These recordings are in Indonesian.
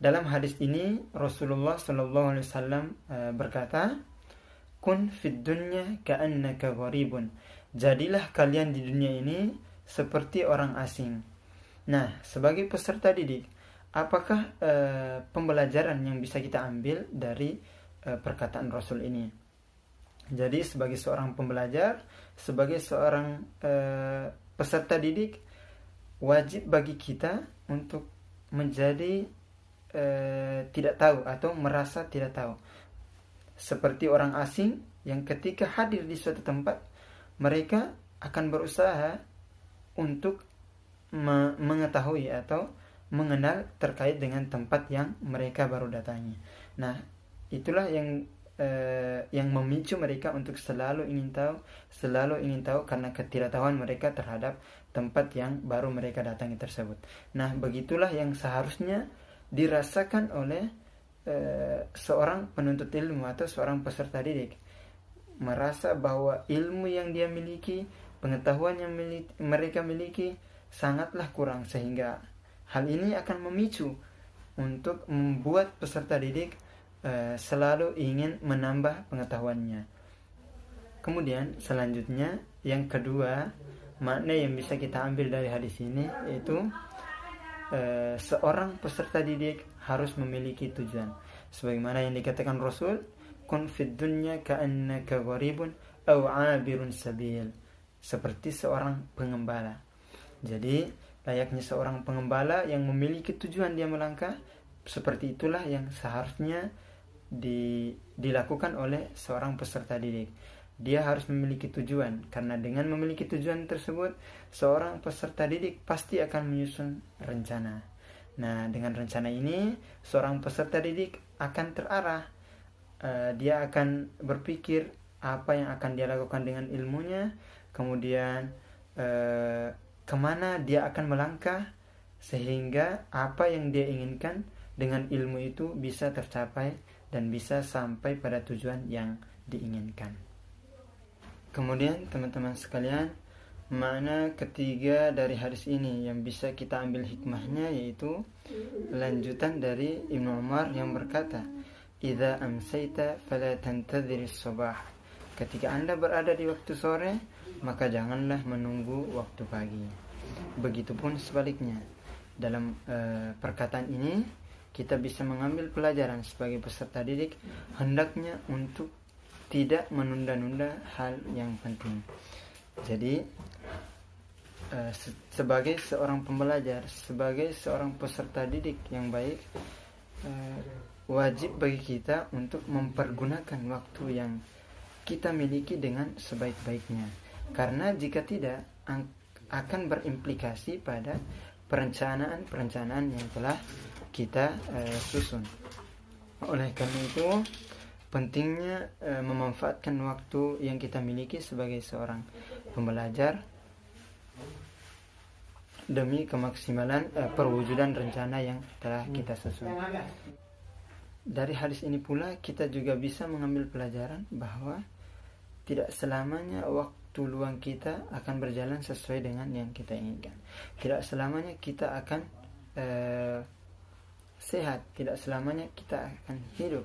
Dalam hadis ini Rasulullah SAW berkata, kun fid dunya ka'annaka gharibun. Jadilah kalian di dunia ini seperti orang asing. Nah, sebagai peserta didik, apakah pembelajaran yang bisa kita ambil dari perkataan Rasul ini? Jadi sebagai seorang pembelajar, sebagai seorang peserta didik, wajib bagi kita untuk menjadi tidak tahu atau merasa tidak tahu. Seperti orang asing yang ketika hadir di suatu tempat, mereka akan berusaha untuk mengetahui atau mengenal terkait dengan tempat yang mereka baru datangi. Nah, itulah yang memicu mereka untuk selalu ingin tahu karena ketidaktahuan mereka terhadap tempat yang baru mereka datangi tersebut. Nah, begitulah yang seharusnya dirasakan oleh seorang penuntut ilmu atau seorang peserta didik. Merasa bahwa ilmu yang dia miliki, pengetahuan yang mereka miliki sangatlah kurang, sehingga hal ini akan memicu untuk membuat peserta didik selalu ingin menambah pengetahuannya. Kemudian selanjutnya, yang kedua, makna yang bisa kita ambil dari hadis ini yaitu seorang peserta didik harus memiliki tujuan. Sebagaimana yang dikatakan Rasul, kun fid dunya ka'annaka gharibun aw 'abirun sabil. Seperti seorang pengembala. Jadi, layaknya seorang pengembala yang memiliki tujuan dia melangkah, seperti itulah yang seharusnya dilakukan oleh seorang peserta didik. Dia harus memiliki tujuan, karena dengan memiliki tujuan tersebut, seorang peserta didik pasti akan menyusun rencana. Nah, dengan rencana ini, seorang peserta didik akan terarah. Dia akan berpikir apa yang akan dia lakukan dengan ilmunya, kemudian kemana dia akan melangkah, sehingga apa yang dia inginkan dengan ilmu itu bisa tercapai dan bisa sampai pada tujuan yang diinginkan. Kemudian teman-teman sekalian, makna ketiga dari hadis ini yang bisa kita ambil hikmahnya yaitu lanjutan dari Ibnu Umar yang berkata, "Idza amsayta fala tantadhiris sabah." Ketika Anda berada di waktu sore, maka janganlah menunggu waktu pagi. Begitupun sebaliknya. Dalam perkataan ini kita bisa mengambil pelajaran sebagai peserta didik, hendaknya untuk tidak menunda-nunda hal yang penting. Jadi sebagai seorang pembelajar, sebagai seorang peserta didik yang baik, wajib bagi kita untuk mempergunakan waktu yang kita miliki dengan sebaik-baiknya. Karena jika tidak, akan berimplikasi pada perencanaan yang telah kita susun. Oleh karena itu, pentingnya memanfaatkan waktu yang kita miliki sebagai seorang pembelajar demi kemaksimalan perwujudan rencana yang telah kita susun. Dari hadis ini pula kita juga bisa mengambil pelajaran bahwa tidak selamanya waktu luang kita akan berjalan sesuai dengan yang kita inginkan. Tidak selamanya kita akan sehat, tidak selamanya kita akan hidup.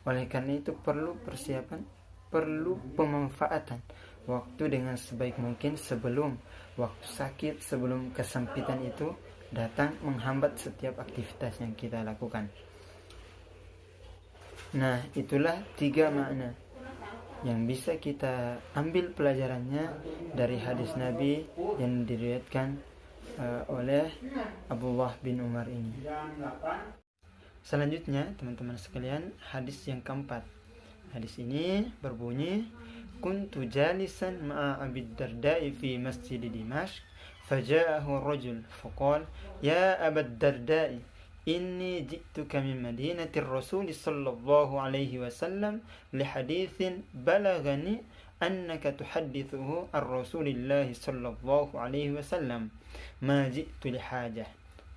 Oleh karena itu perlu persiapan, perlu pemanfaatan waktu dengan sebaik mungkin sebelum waktu sakit, sebelum kesempitan itu datang menghambat setiap aktivitas yang kita lakukan. Nah, itulah 3 makna yang bisa kita ambil pelajarannya dari hadis Nabi yang diriwayatkan oleh Abdullah bin Umar ini. Selanjutnya, teman-teman sekalian, hadis yang keempat. Hadis ini berbunyi, kuntu jalisan ma'a Abi Darda'i fi masjid Dimashq, faja'ahu rajul faqala, ya Aba Darda'i, inni ji'tuka min madinati Rasul sallallahu alaihi wasallam li hadithin balagani annaka tuhaddithuhu an Rasulillah sallallahu alaihi wasallam ma ji'tu li hajah.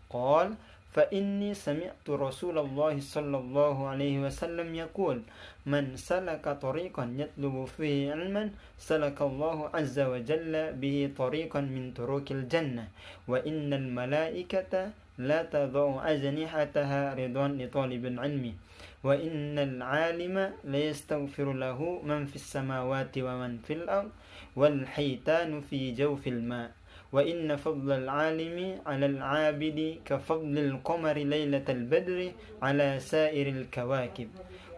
Qala فإني سمعت رسول الله صلى الله عليه وسلم يقول من سلك طريقا يطلب فيه علما سلك الله عز وجل به طريقا من طرق الجنة وإن الملائكة لا تضع أجنحتها رضا لطالب العلم وإن العالم ليستغفر له من في السماوات ومن في الأرض والحيتان في جوف الماء وإن فضل العالم على العابد كفضل القمر ليلة البدر على سائر الكواكب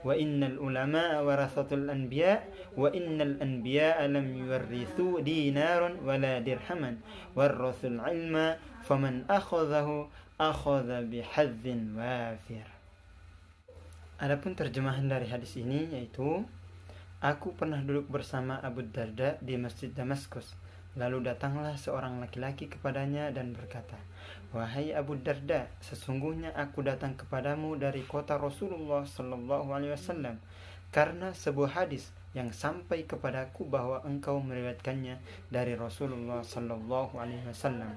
وإن العلماء ورثة الأنبياء وإن الأنبياء لم يورثوا دينار ولا درهما ورثوا العلم فمن أخذه أخذ بحظ وافر. Adapun terjemahan dari hadis ini yaitu, aku pernah duduk bersama Abu Darda di Masjid Damaskus. Lalu datanglah seorang laki-laki kepadanya dan berkata, wahai Abu Darda, sesungguhnya aku datang kepadamu dari kota Rasulullah Sallallahu Alaihi Wasallam karena sebuah hadis yang sampai kepadaku bahwa engkau meriwayatkannya dari Rasulullah Sallallahu Alaihi Wasallam.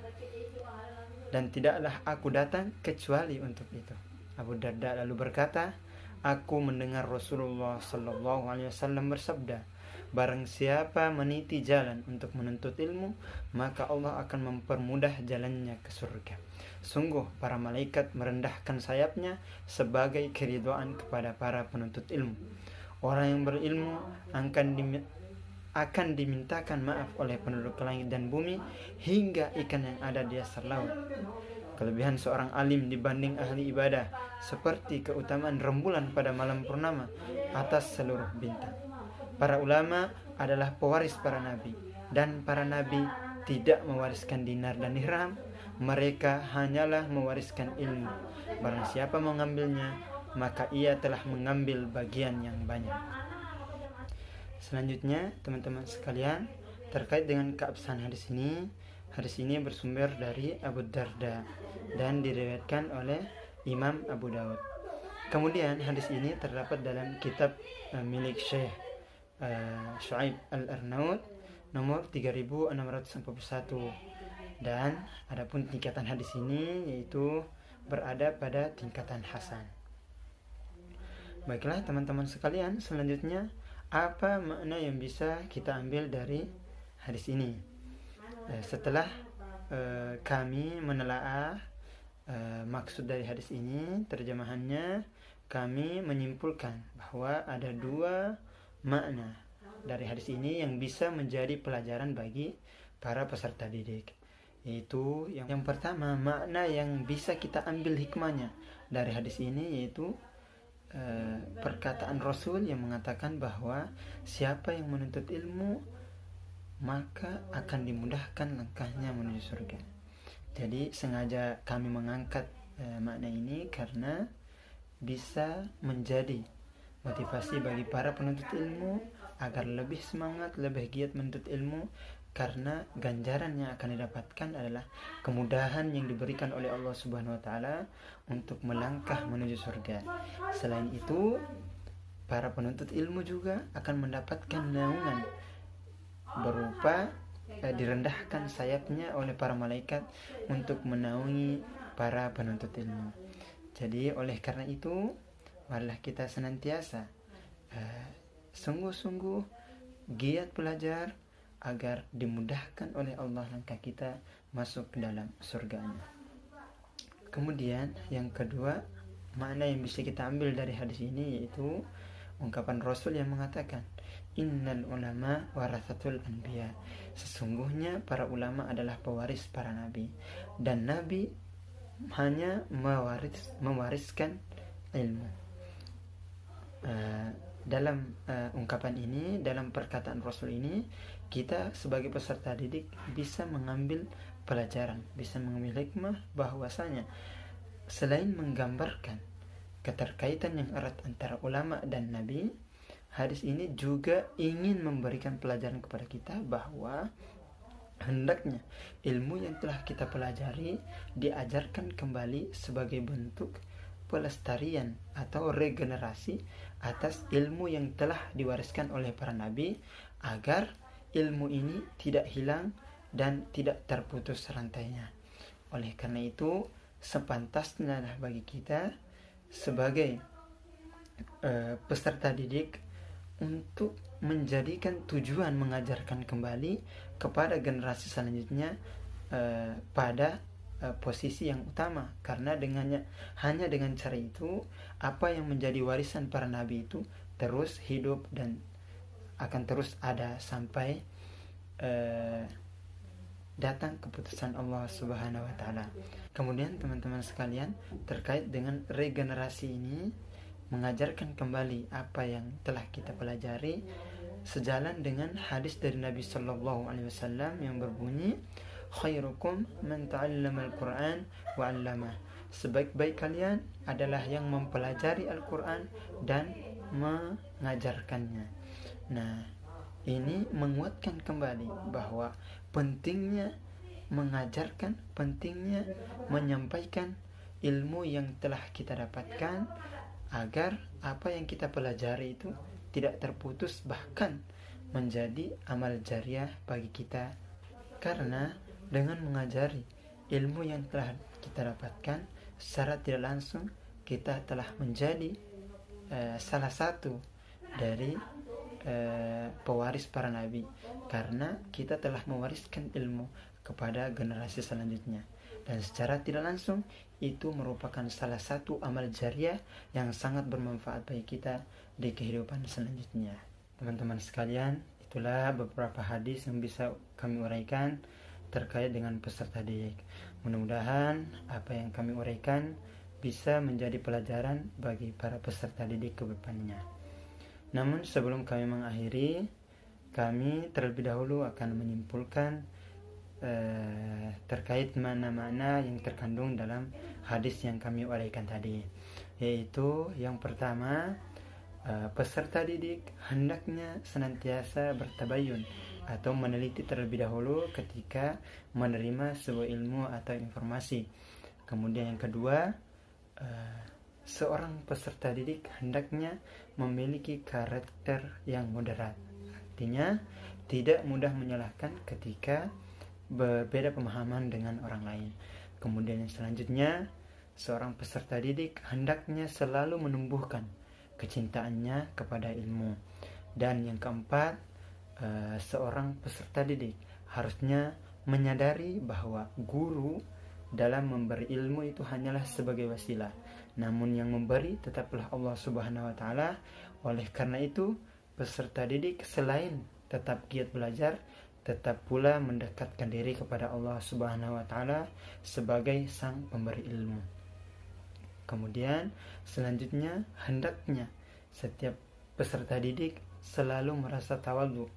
Dan tidaklah aku datang kecuali untuk itu. Abu Darda lalu berkata, aku mendengar Rasulullah Sallallahu Alaihi Wasallam bersabda, barang siapa meniti jalan untuk menuntut ilmu, maka Allah akan mempermudah jalannya ke surga. Sungguh para malaikat merendahkan sayapnya sebagai keridhaan kepada para penuntut ilmu. Orang yang berilmu akan dimintakan maaf oleh penduduk langit dan bumi hingga ikan yang ada di dasar laut. Kelebihan seorang alim dibanding ahli ibadah seperti keutamaan rembulan pada malam purnama atas seluruh bintang. Para ulama adalah pewaris para nabi, dan para nabi tidak mewariskan dinar dan dirham, mereka hanyalah mewariskan ilmu. Barang siapa mengambilnya, maka ia telah mengambil bagian yang banyak. Selanjutnya, teman-teman sekalian, terkait dengan keabsahan hadis ini bersumber dari Abu Darda dan diriwayatkan oleh Imam Abu Daud. Kemudian hadis ini terdapat dalam kitab milik Syekh Shu'aib Al-Arnaud nomor 3641, dan adapun tingkatan hadis ini yaitu berada pada tingkatan hasan. Baiklah teman-teman sekalian, selanjutnya apa makna yang bisa kita ambil dari hadis ini? Setelah kami menelaah maksud dari hadis ini, terjemahannya, kami menyimpulkan bahwa ada dua makna dari hadis ini yang bisa menjadi pelajaran bagi para peserta didik. Yaitu yang pertama, makna yang bisa kita ambil hikmahnya dari hadis ini yaitu perkataan Rasul yang mengatakan bahwa siapa yang menuntut ilmu maka akan dimudahkan langkahnya menuju surga. Jadi sengaja kami mengangkat makna ini karena bisa menjadi motivasi bagi para penuntut ilmu agar lebih semangat, lebih giat menuntut ilmu, karena ganjaran yang akan didapatkan adalah kemudahan yang diberikan oleh Allah Subhanahu wa taala untuk melangkah menuju surga. Selain itu, para penuntut ilmu juga akan mendapatkan naungan berupa direndahkan sayapnya oleh para malaikat untuk menaungi para penuntut ilmu. Jadi oleh karena itu, marilah kita senantiasa sungguh-sungguh giat belajar agar dimudahkan oleh Allah langkah kita masuk ke dalam surganya. Kemudian yang kedua, makna yang bisa kita ambil dari hadis ini yaitu ungkapan Rasul yang mengatakan, innal ulama warathatul anbiya. Sesungguhnya para ulama adalah pewaris para nabi, dan nabi hanya mewariskan ilmu. Dalam ungkapan ini, dalam perkataan Rasul ini, kita sebagai peserta didik bisa mengambil pelajaran, bisa mengambil hikmah bahwasanya selain menggambarkan keterkaitan yang erat antara ulama dan nabi, hadis ini juga ingin memberikan pelajaran kepada kita bahwa hendaknya ilmu yang telah kita pelajari diajarkan kembali sebagai bentuk pelestarian atau regenerasi atas ilmu yang telah diwariskan oleh para nabi, agar ilmu ini tidak hilang dan tidak terputus rantainya. Oleh karena itu, sepantasnya bagi kita sebagai peserta didik untuk menjadikan tujuan mengajarkan kembali kepada generasi selanjutnya pada posisi yang utama, karena hanya dengan cara itu apa yang menjadi warisan para nabi itu terus hidup dan akan terus ada sampai datang keputusan Allah Subhanahu wa taala. Kemudian teman-teman sekalian, terkait dengan regenerasi ini, mengajarkan kembali apa yang telah kita pelajari sejalan dengan hadis dari Nabi sallallahu alaihi wasallam yang berbunyi, khairukum man ta'allama al-Qur'an wa 'allamah. Sebaik-baik kalian adalah yang mempelajari Al-Qur'an dan mengajarkannya. Nah, ini menguatkan kembali bahwa pentingnya mengajarkan, pentingnya menyampaikan ilmu yang telah kita dapatkan, agar apa yang kita pelajari itu tidak terputus, bahkan menjadi amal jariah bagi kita. Karena dengan mengajari ilmu yang telah kita dapatkan, secara tidak langsung kita telah menjadi salah satu dari pewaris para nabi, karena kita telah mewariskan ilmu kepada generasi selanjutnya, dan secara tidak langsung itu merupakan salah satu amal jariah yang sangat bermanfaat bagi kita di kehidupan selanjutnya. Teman-teman sekalian, itulah beberapa hadis yang bisa kami uraikan terkait dengan peserta didik. Mudah-mudahan apa yang kami uraikan bisa menjadi pelajaran bagi para peserta didik ke depannya. Namun sebelum kami mengakhiri, kami terlebih dahulu akan menyimpulkan terkait mana-mana yang terkandung dalam hadis yang kami uraikan tadi, yaitu yang pertama, peserta didik hendaknya senantiasa bertabayun atau meneliti terlebih dahulu ketika menerima sebuah ilmu atau informasi. Kemudian yang kedua, seorang peserta didik hendaknya memiliki karakter yang moderat, artinya tidak mudah menyalahkan ketika berbeda pemahaman dengan orang lain. Kemudian yang selanjutnya, seorang peserta didik hendaknya selalu menumbuhkan kecintaannya kepada ilmu. Dan yang keempat, seorang peserta didik harusnya menyadari bahwa guru dalam memberi ilmu itu hanyalah sebagai wasilah, namun yang memberi tetaplah Allah Subhanahu wa taala. Oleh karena itu, peserta didik selain tetap giat belajar, tetap pula mendekatkan diri kepada Allah Subhanahu wa taala sebagai sang pemberi ilmu. Kemudian selanjutnya, hendaknya setiap peserta didik selalu merasa tawadhu,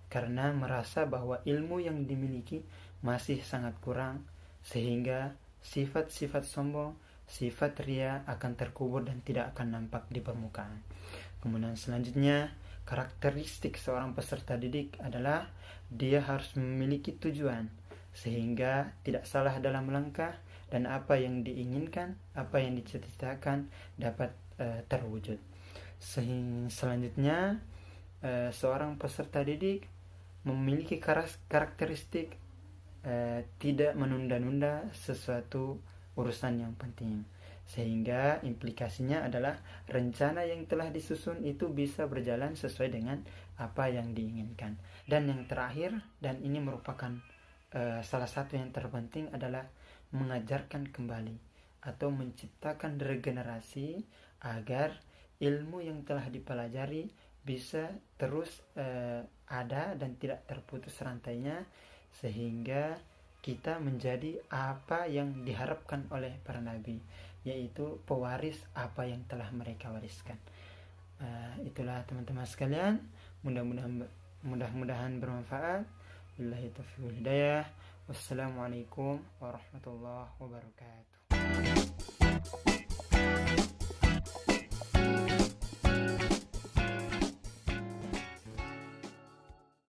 karena merasa bahwa ilmu yang dimiliki masih sangat kurang, sehingga sifat-sifat sombong, sifat ria akan terkubur dan tidak akan nampak di permukaan. Kemudian selanjutnya, karakteristik seorang peserta didik adalah dia harus memiliki tujuan, sehingga tidak salah dalam melangkah, dan apa yang diinginkan, apa yang dicita-citakan dapat terwujud. Selanjutnya, seorang peserta didik memiliki karakteristik tidak menunda-nunda sesuatu urusan yang penting, sehingga implikasinya adalah rencana yang telah disusun itu bisa berjalan sesuai dengan apa yang diinginkan. Dan yang terakhir, dan ini merupakan salah satu yang terpenting, adalah mengajarkan kembali atau menciptakan regenerasi agar ilmu yang telah dipelajari bisa terus ada dan tidak terputus rantainya, sehingga kita menjadi apa yang diharapkan oleh para nabi, yaitu pewaris apa yang telah mereka wariskan. Itulah teman-teman sekalian, mudah-mudahan bermanfaat. Billahi taufiq wal hidayah. Wassalamualaikum warahmatullahi wabarakatuh.